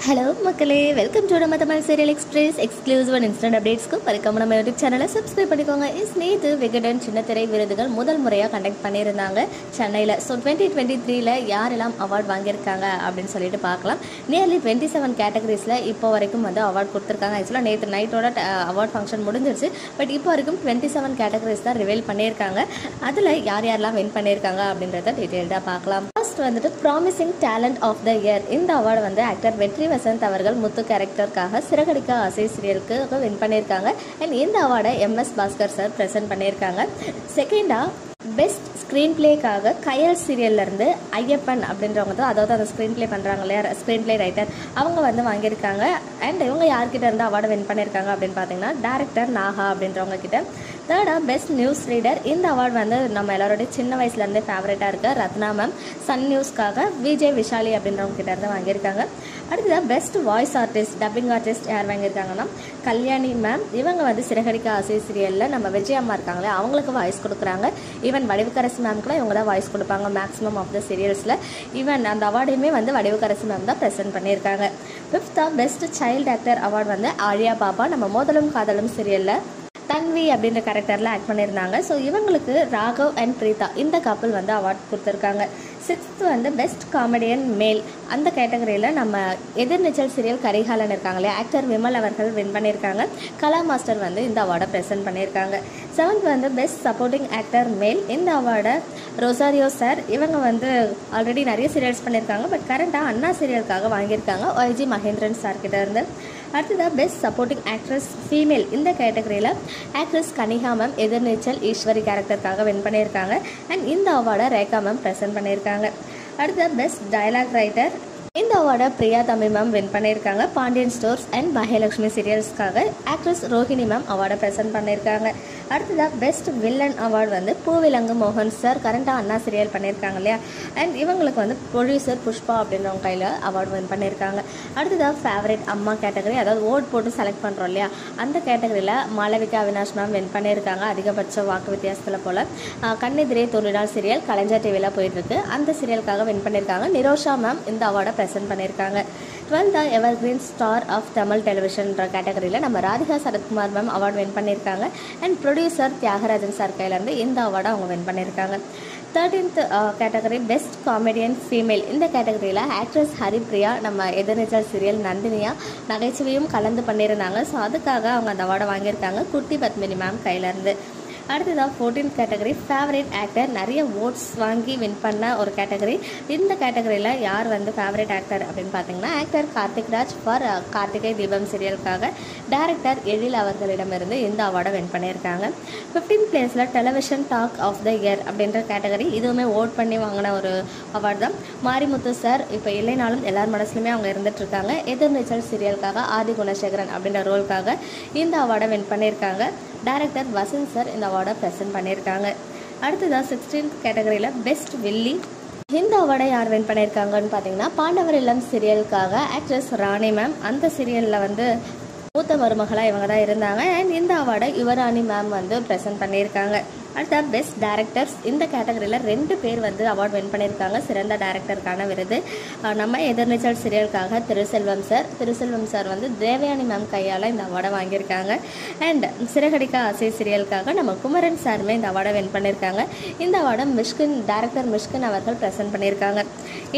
Hello மக்களே, welcome to நம்ம Tamil serial express exclusive and instant அப்டேட்ஸ்க்கு மறக்காம நம்ம யூடியூப் சேனலை சப்ஸ்கிரைப் பண்ணிக்கோங்க. நேற்று விகடன் சின்னத்திரை விருதுகள் முதல் முறையாக கண்டக்ட் பண்ணியிருந்தாங்க சென்னையில். ஸோ 2023 யாரெல்லாம் அவார்ட் வாங்கியிருக்காங்க அப்படின்னு சொல்லிட்டு பார்க்கலாம். நியர்லி 27 கேட்டகரிஸில் இப்போ வரைக்கும் வந்து அவார்ட் கொடுத்துருக்காங்க. ஆக்சுவலாக நேற்று நைட்டோட அவார்ட் ஃபங்க்ஷன் முடிஞ்சிருச்சு. பட் இப்போ வரைக்கும் 27 கேட்டகரிஸ் தான் ரிவீல் பண்ணியிருக்காங்க. அதில் யாரெல்லாம் வின் பண்ணியிருக்காங்க அப்படின்றத டீட்டெயில்டாக பார்க்கலாம். ஃபர்ஸ்ட் வந்துட்டு promising talent of the year. இந்த அவார்டு வந்து ஆக்டர் வெற்றி வசந்த் அவர்கள் முத்து கேரக்டருக்காக சிறகடிக்க ஆசை சீரியலுக்கு வின் பண்ணியிருக்காங்க. அண்ட் இந்த அவார்டை MS பாஸ்கர் சார் ப்ரெசென்ட் பண்ணியிருக்காங்க. செகண்டா பெஸ்ட் ஸ்க்ரீன் பிளேக்காக கயல் சீரியல்லேருந்து ஐயப்பன் அப்படின்றவங்க தான், அதாவது அந்த ஸ்க்ரீன் பிளே பண்ணுறாங்க இல்லையா, ஸ்க்ரீன் பிளே ரைட்டர், அவங்க வந்து வாங்கியிருக்காங்க. அண்ட் இவங்க யார்கிட்ட இருந்து அவார்டு வின் பண்ணியிருக்காங்க அப்படின்னு பார்த்தீங்கன்னா டேரக்டர் நாகா அப்படின்றவங்க கிட்ட. தேர்டாக பெஸ்ட் நியூஸ் ரீடர். இந்த அவார்டு வந்து நம்ம எல்லாரோடைய சின்ன வயசுலேருந்தே ஃபேவரட்டாக இருக்க ரத்னா மேம் சன் நியூஸ்க்காக விஜய் விஷாலி அப்படின்றவங்க கிட்ட இருந்து வாங்கியிருக்காங்க. அடுத்ததாக best voice artist, dubbing artist யார் வாங்கியிருக்காங்கன்னா கல்யாணி மேம். இவங்க வந்து சிறகடிக்க ஆசை சீரியலில் நம்ம விஜய் அம்மா இருக்காங்களே அவங்களுக்கு வாய்ஸ் கொடுக்குறாங்க. ஈவன் வடிவுக்கரசி மேம்க்குலாம் இவங்க தான் வாய்ஸ் கொடுப்பாங்க மேக்ஸிமம் ஆஃப் த சீரியல்ஸில். ஈவன் அந்த அவார்டையுமே வந்து வடிவுக்கரசி மேம் தான் ப்ரெசென்ட் பண்ணியிருக்காங்க. ஃபிஃப்த்தாக பெஸ்ட் சைல்டு ஆக்டர் அவார்டு வந்து ஆலியா பாபா நம்ம மோதலும் காதலும் சீரியலில் தன்வி அப்படின்ற கேரக்டரில் ஆக்ட் பண்ணியிருந்தாங்க. ஸோ இவங்களுக்கு ராகவ் அண்ட் பிரீதா இந்த கப்பல் வந்து அவார்ட் கொடுத்துருக்காங்க. சிக்ஸ்த்து வந்து பெஸ்ட் காமெடியன் மேல். அந்த கேட்டகரியில் நம்ம எதிர்நீச்சல் சீரியல் கரிகாலன் இருக்காங்களே ஆக்டர் விமல் அவர்கள் வின் பண்ணியிருக்காங்க. கலா மாஸ்டர் வந்து இந்த அவார்டை ப்ரெசென்ட் பண்ணியிருக்காங்க. செவன்த் வந்து பெஸ்ட் சப்போர்ட்டிங் ஆக்டர் மேல். இந்த அவார்டை ரொசாரியோ சார், இவங்க வந்து ஆல்ரெடி நிறைய சீரியல்ஸ் பண்ணியிருக்காங்க. பட் கரண்ட்டாக அண்ணா சீரியலுக்காக வாங்கியிருக்காங்க YG மகேந்திரன் சார் கிட்ட இருந்து. அடுத்ததாக பெஸ்ட் சப்போர்ட்டிங் ஆக்ட்ரஸ் ஃபீமேல். இந்த கேட்டகரியில் ஆக்ட்ரஸ் கனிகா மேம் எதிர்நீச்சல் ஈஸ்வரி கேரக்டருக்காக வின் பண்ணியிருக்காங்க. அண்ட் இந்த அவார்டை ரேகா மேம் ப்ரெசென்ட் பண்ணியிருக்காங்க. அடுத்த பெஸ்ட் டயலாக் ரைட்டர். இந்த அவார்டை பிரியா தமிழ் மேம் வின் பண்ணியிருக்காங்க. பாண்டியன் ஸ்டோர்ஸ் அண்ட் பாகியலட்சுமி சீரியல்ஸ்க்காக ஆக்ட்ரஸ் ரோஹிணி மேம் அவார்டை ப்ரெசென்ட் பண்ணியிருக்காங்க. அடுத்ததாக பெஸ்ட் வில்லன் அவார்டு வந்து பூவிலங்கு மோகன் சார், கரண்ட்டாக அண்ணா சீரியல் பண்ணியிருக்காங்க இல்லையா. அண்ட் இவங்களுக்கு வந்து ப்ரொடியூசர் புஷ்பா அப்படின்றவங்க கையில் அவார்டு வின் பண்ணியிருக்காங்க. அடுத்ததாக ஃபேவரட் அம்மா கேட்டகரி, அதாவது ஓட் போட்டு செலக்ட் பண்ணுறோம் இல்லையா, அந்த கேட்டகரியில் மாளவிகா அவினாஷ் மேம் வின் பண்ணியிருக்காங்க அதிகபட்ச வாக்கு வித்தியாசத்தில் போல். கண்ணெதிரே 90 நாள் சீரியல் கலைஞர் டிவியில் போயிட்டுருக்கு, அந்த சீரியலுக்காக வின் பண்ணியிருக்காங்க. நிரோஷா மேம் இந்த அவார்டை ப்ரெசென்ட் பண்ணியிருக்காங்க. 12th evergreen star of Tamil டெலிவிஷன்ற கேட்டகரியில் நம்ம Radhika Sarathkumar ma'am award win பண்ணியிருக்காங்க. அண்ட் ப்ரொடியூசர் தியாகராஜன் சார் கையிலேருந்து இந்த அவார்டை அவங்க வின் பண்ணியிருக்காங்க. 13th category best comedian female. இந்த கேட்டகரியில் ஆக்ட்ரஸ் ஹரிப்ரியா நம்ம எதிர்நீச்சல் சீரியல் நந்தினியா நகைச்சுவையும் கலந்து பண்ணியிருந்தாங்க. ஸோ அதுக்காக அவங்க அந்த அவார்டை வாங்கியிருக்காங்க குட்டி பத்மினி மேம் கையிலேருந்து. அடுத்ததாக 14th கேட்டகரி ஃபேவரட் ஆக்டர். நிறைய ஓட்ஸ் வாங்கி வின் பண்ண ஒரு கேட்டகரி. இந்த கேட்டகரியில் யார் வந்து ஃபேவரட் ஆக்டர் அப்படின்னு பார்த்தீங்கன்னா actor Karthik Raj for Karthigai Deepam சீரியலுக்காக director எழில் அவர்களிடமிருந்து இந்த அவார்டை வின் பண்ணியிருக்காங்க. 15th பிளேஸில் television talk of the year அப்படின்ற கேட்டகரி. இதுவுமே ஓட் பண்ணி வாங்கின ஒரு அவார்டு தான். மாரிமுத்து சார் இப்போ இல்லைனாலும் எல்லார் மனசுலையுமே அவங்க இருந்துகிட்ருக்காங்க. எதிர்நீச்சல் சீரியலுக்காக ஆதி குணசேகரன் அப்படின்ற ரோலுக்காக இந்த அவார்டை வின் பண்ணியிருக்காங்க. டைரக்டர் வசந்த் சார் இந்த அவார்டை ப்ரெசென்ட் பண்ணியிருக்காங்க. அடுத்ததாக 16th கேட்டகரியில் பெஸ்ட் வில்லி. இந்த அவார்டை யார் வின் பண்ணியிருக்காங்கன்னு பார்த்தீங்கன்னா பாண்டவர் இல்லம் சீரியலுக்காக ஆக்ட்ரஸ் ராணி மேம். அந்த சீரியலில் வந்து மூத்த மருமகளாக இவங்க தான் இருந்தாங்க. அண்ட் இந்த அவார்டை யுவராணி மேம் வந்து ப்ரெசென்ட் பண்ணியிருக்காங்க. அடுத்த பெஸ்ட் டைரக்டர்ஸ். இந்த கேட்டகரியில் 2 பேர் வந்து அவார்டு வின் பண்ணியிருக்காங்க சிறந்த டைரக்டருக்கான விருது. நம்ம எதிர்நீச்சல் சீரியலுக்காக திருசெல்வம் சார் வந்து தேவயானி மேம் கையால் இந்த அவார்டை வாங்கியிருக்காங்க. அண்ட் சிறகடிக்க ஆசை சீரியலுக்காக நம்ம குமரன் சாருமே இந்த அவார்டை வின் பண்ணியிருக்காங்க. இந்த அவார்டை டைரக்டர் மிஷ்கின் அவர்கள் ப்ரெசென்ட் பண்ணியிருக்காங்க.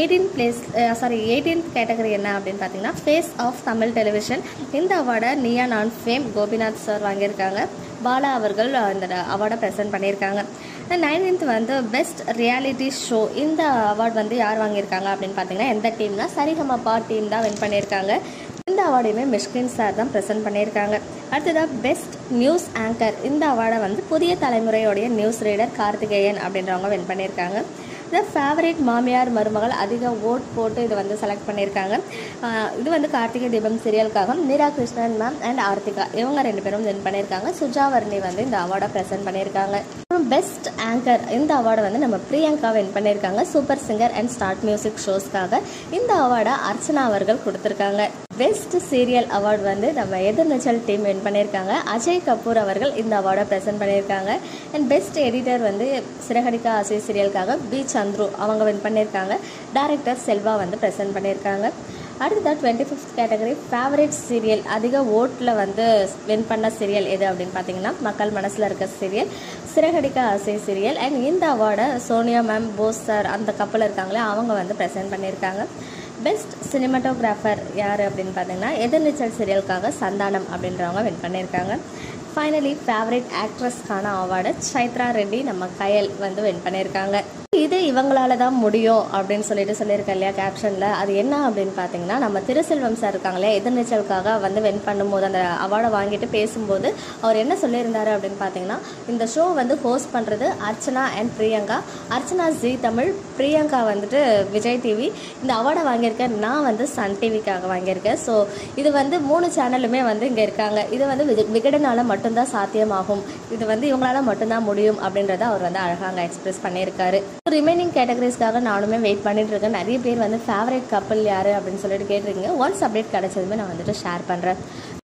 18th கேட்டகரி என்ன அப்படின்னு பார்த்தீங்கன்னா ஃபேஸ் ஆஃப் தமிழ் டெலிவிஷன். இந்த அவார்டை நீயா நான் ஃபேம் கோபிநாத் சார் வாங்கியிருக்காங்க. பாலா அவர்கள் இந்த அவார்டை ப்ரெசென்ட் பண்ணியிருக்காங்க. 19th வந்து பெஸ்ட் ரியாலிட்டி ஷோ. இந்த அவார்டு வந்து யார் வாங்கியிருக்காங்க அப்படின்னு பார்த்தீங்கன்னா எந்த டீம்னா சரிகமப்பா டீம் தான் வின் பண்ணியிருக்காங்க. இந்த அவார்டையுமே மிஷ்கின் சார் தான் ப்ரெசென்ட் பண்ணியிருக்காங்க. அடுத்ததாக பெஸ்ட் நியூஸ் ஆங்கர். இந்த அவார்டை வந்து புதிய தலைமுறையோடைய நியூஸ் ரீடர் கார்த்திகேயன் அப்படின்றவங்க வின் பண்ணியிருக்காங்க. இந்த ஃபேவரட் மாமியார் மருமகள் அதிக ஓட் போட்டு இது வந்து செலக்ட் பண்ணியிருக்காங்க. இது வந்து கார்த்திகை தீபம் சீரியலுக்காக மீரா கிருஷ்ணன் மேம் அண்ட் ஆர்த்திகா இவங்க 2 பேரும் வின் பண்ணியிருக்காங்க. சுஜாவர்ணி வந்து இந்த அவார்டை ப்ரெசென்ட் பண்ணியிருக்காங்க. Best anchor. இந்த அவார்டை வந்து நம்ம பிரியங்கா வின் பண்ணியிருக்காங்க super singer and start music ஷோஸ்க்காக. இந்த அவார்டை அர்ச்சனா அவர்கள் கொடுத்துருக்காங்க. பெஸ்ட் சீரியல் அவார்டு வந்து நம்ம எதிர்நீச்சல் டீம் வின் பண்ணியிருக்காங்க. அஜய் கபூர் அவர்கள் இந்த அவார்டை ப்ரெசென்ட் பண்ணியிருக்காங்க. அண்ட் பெஸ்ட் எடிட்டர் வந்து சிறகடிக்க ஆசை சீரியலுக்காக பி சந்துரு அவங்க வின் பண்ணியிருக்காங்க. டைரக்டர் செல்வா வந்து ப்ரெசென்ட் பண்ணியிருக்காங்க. அடுத்ததாக 25th கேட்டகரி ஃபேவரட் சீரியல், அதிக ஓட்டில் வந்து வின் பண்ண சீரியல் எது அப்படின்னு பார்த்தீங்கன்னா மக்கள் மனசில் இருக்க சீரியல் சிறகடிக்க ஆசை சீரியல். அண்ட் இந்த அவார்டை சோனியா மேம், போஸ் சார் அந்த கப்பல் இருக்காங்களே அவங்க வந்து ப்ரெசென்ட் பண்ணியிருக்காங்க. பெஸ்ட் சினிமாட்டோகிராஃபர் யார் அப்படின்னு பார்த்தீங்கன்னா எதிர்நீச்சல் சீரியலுக்காக சந்தானம் அப்படின்றவங்க வின் பண்ணியிருக்காங்க. ஃபைனலி ஃபேவரட் ஆக்ட்ரஸ்க்கான அவார்டை சைத்ரா ரெட்டி நம்ம கயல் வந்து வின் பண்ணியிருக்காங்க. இது இவங்களால தான் முடியும் அப்படின்னு சொல்லியிருக்கேன் இல்லையா கேப்ஷனில். அது என்ன அப்படின்னு பார்த்தீங்கன்னா நம்ம திருசெல்வம் சார் இருக்காங்களே எதிர்நீச்சலுக்காக வந்து வின் பண்ணும்போது அந்த அவார்டை வாங்கிட்டு பேசும்போது அவர் என்ன சொல்லியிருந்தாரு அப்படின்னு பார்த்தீங்கன்னா இந்த ஷோ வந்து ஹோஸ்ட் பண்ணுறது அர்ச்சனா அண்ட் பிரியங்கா. அர்ச்சனா ஜி தமிழ், பிரியங்கா வந்துட்டு விஜய் டிவி. இந்த அவார்டை வாங்கியிருக்கேன் நான் வந்து சன் டிவிக்காக வாங்கியிருக்கேன். ஸோ இது வந்து 3 சேனலுமே வந்து இங்கே இருக்காங்க. இது வந்து விகடனால் மட்டும்தான் சாத்தியமாகும், இது வந்து இவங்களால மட்டும்தான் முடியும் அப்படின்றத அவர் வந்து அழகாக எக்ஸ்பிரஸ் பண்ணியிருக்காரு. ரிமைனிங் கேட்டகரிஸ்க்காக நானுமே வெயிட் பண்ணிட்டு இருக்கேன். நிறைய பேர் வந்து ஃபேவரட் கப்பல் யார் அப்படின்னு சொல்லிட்டு கேட்டிருக்கீங்க. ஒன்ஸ் அப்டேட் கிடைச்சதுமே நான் வந்துட்டு ஷேர் பண்ணுறேன்.